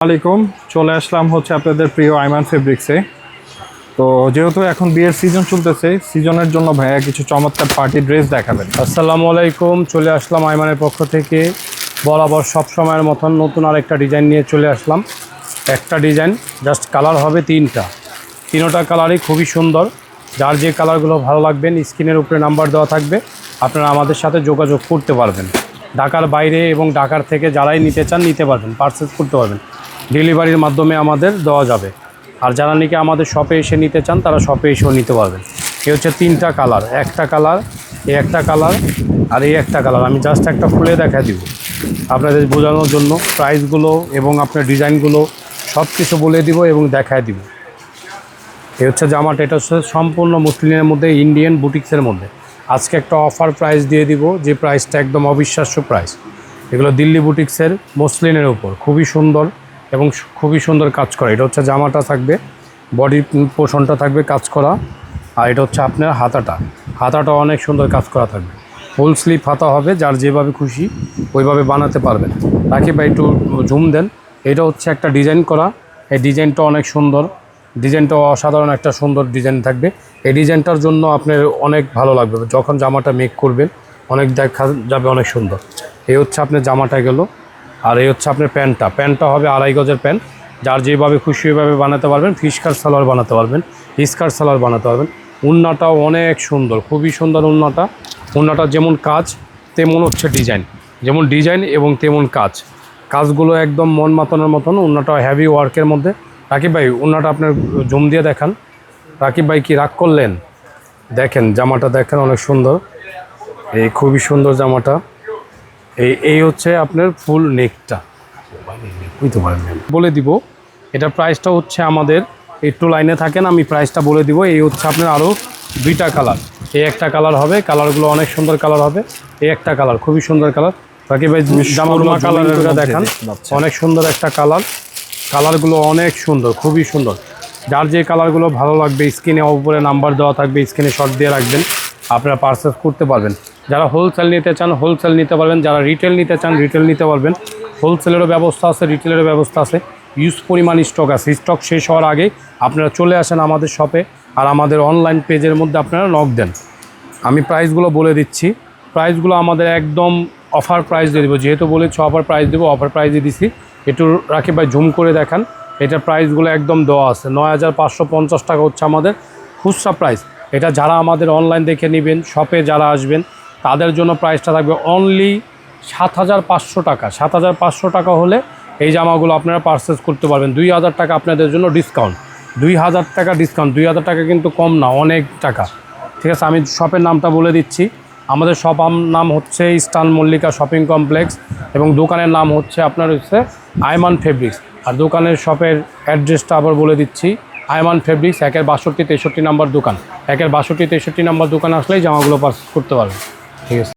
আলাইকুম চলে আসলাম হচ্ছে আপনাদের প্রিয় আইমান ফেব্রিক্সে। তো যেহেতু এখন বিয়ের সিজন চলতেছে, সিজনের জন্য ভাইয়া কিছু চমৎকার পার্টি ড্রেস দেখাবেন। আসসালামু আলাইকুম, চলে আসলাম আইমানের পক্ষ থেকে বরাবর সব সময়ের মতন নতুন আরেকটা ডিজাইন নিয়ে চলে আসলাম। একটা ডিজাইন জাস্ট কালার হবে তিনোটা কালারই খুবই সুন্দর। যার যে কালারগুলো ভালো লাগবেন স্ক্রিনের উপরে নাম্বার দেওয়া থাকবে, আপনারা আমাদের সাথে যোগাযোগ করতে পারবেন। ঢাকার বাইরে এবং ঢাকার থেকে যারাই নিতে চান নিতে পারবেন, পারচেস করতে পারবেন, ডেলিভারির মাধ্যমে আমাদের দেওয়া যাবে। আর যারা নাকি আমাদের শপে এসে নিতে চান তারা শপে এসেও নিতে পারবেন। এই হচ্ছে তিনটা কালার, একটা কালার, এই একটা কালার আর এই একটা কালার। আমি জাস্ট একটা খুলে দেখা দিব আপনাদের বোঝানোর জন্য। প্রাইসগুলো এবং আপনার ডিজাইনগুলো সব কিছু বলে দিব এবং দেখায় দিব। এই হচ্ছে জামাটা, এটা হচ্ছে সম্পূর্ণ মুসলিমের মধ্যে, ইন্ডিয়ান বুটিক্সের মধ্যে। আজকে একটা অফার প্রাইস দিয়ে দিব, যে প্রাইসটা একদম অবিশ্বাস্য প্রাইস। এগুলো দিল্লি বুটিক্সের মসলিনের উপর খুবই সুন্দর এবং খুবই সুন্দর কাজ করা। এটা হচ্ছে জামাটা থাকবে, বডি পোর্শনটা থাকবে কাজ করা। আর এটা হচ্ছে আপনার হাতাটা অনেক সুন্দর কাজ করা থাকবে। ফুল স্লিভ হাতা হবে, যার যেভাবে খুশি ওইভাবে বানাতে পারবেন। রাকিব ভাই একটু জুম দেন। এটা হচ্ছে একটা ডিজাইন করা, এই ডিজাইনটা অনেক সুন্দর, ডিজাইনটা অসাধারণ একটা সুন্দর ডিজাইন থাকবে। এই ডিজাইনটার জন্য আপনার অনেক ভালো লাগবে, যখন জামাটা মেক করবেন অনেক দেখা যাবে অনেক সুন্দর। এই হচ্ছে আপনার জামাটা গেল। আর এই হচ্ছে আপনার প্যান্টটা হবে 2.5 গজের প্যান্ট, যার যেভাবে খুশি ওইভাবে বানাতে পারবেন। ফিশকার সালোয়ার বানাতে পারবেন, স্কার্ট সালোয়ার বানাতে পারবেন। উন্নাটাও অনেক সুন্দর, খুবই সুন্দর উন্নাটা যেমন কাজ তেমন হচ্ছে ডিজাইন, যেমন ডিজাইন এবং তেমন কাজগুলো একদম মন মাতানোর মতন। উন্নাটা হেভি ওয়ার্কের মধ্যে। রাকিব ভাই উন্নাটা আপনার জুম দিয়ে দেখান। রাকিব ভাই কি রাগ করলেন? দেখেন জামাটা দেখেন, অনেক সুন্দর, এই খুবই সুন্দর জামাটা। এই হচ্ছে আপনার ফুল নেকটা, বুঝতে পারেন বলে দিব। এটা প্রাইসটা হচ্ছে আমাদের, একটু লাইনে থাকেন আমি প্রাইসটা বলে দিব। এই হচ্ছে আপনার আরও 2টা কালার, এই একটা কালার হবে, কালারগুলো অনেক সুন্দর কালার হবে। এই একটা কালার খুবই সুন্দর কালার। বাকি ভাই জামাগুলো কালারটা দেখান, অনেক সুন্দর একটা কালারগুলো অনেক সুন্দর, খুবই সুন্দর। যার যে কালারগুলো ভালো লাগবে স্ক্রিনে উপরে নাম্বার দেওয়া থাকবে, স্ক্রিনে শর্ট দিয়ে রাখবেন, আপনারা পারচেস করতে পারবেন। যারা হোলসেল নিতে চান হোলসেল নিতে পারবেন, যারা রিটেল নিতে চান রিটেল নিতে পারবেন। হোলসেলেরও ব্যবস্থা আছে, রিটেলেরও ব্যবস্থা আছে। ইউজ পরিমাণ স্টক আছে, স্টক শেষ হওয়ার আগে আপনারা চলে আসেন আমাদের শপে, আর আমাদের অনলাইন পেজের মধ্যে আপনারা নক দেন। আমি প্রাইসগুলো বলে দিচ্ছি, প্রাইসগুলো আমাদের একদম অফার প্রাইস দিয়ে দেবো, যেহেতু বলেছি অফার প্রাইস দেবো, অফার প্রাইস দিয়ে দিচ্ছি। একটু রাকিব ভাই জুম করে দেখান। এটা প্রাইসগুলো একদম দেওয়া আছে, 9,550 টাকা হচ্ছে আমাদের খুচরা প্রাইস। এটা যারা আমাদের অনলাইন দেখে নেবেন, শপে যারা আসবেন তাদের জন্য প্রাইসটা থাকবে অনলি 7,500 টাকা। 7,500 টাকা হলে এই জামাগুলো আপনারা পারচেস করতে পারবেন। 2,000 টাকা আপনাদের জন্য ডিসকাউন্ট, 2,000 টাকা ডিসকাউন্ট। 2,000 টাকা কিন্তু কম না, অনেক টাকা। ঠিক আছে, আমি শপের নামটা বলে দিচ্ছি। আমাদের শপ নাম হচ্ছে ইস্টার্ন মল্লিকা শপিং কমপ্লেক্স, এবং দোকানের নাম হচ্ছে আপনার আইমান ফেব্রিক্স। আর দোকানের শপের অ্যাড্রেসটা আবার বলে দিচ্ছি, আইমান ফেব্রিক্স 1-এর 62-63 নম্বর দোকান। 1-এর 62-63 নম্বর দোকান আসলেই জামাগুলো পারচেস করতে পারবেন। ঠিক আছে।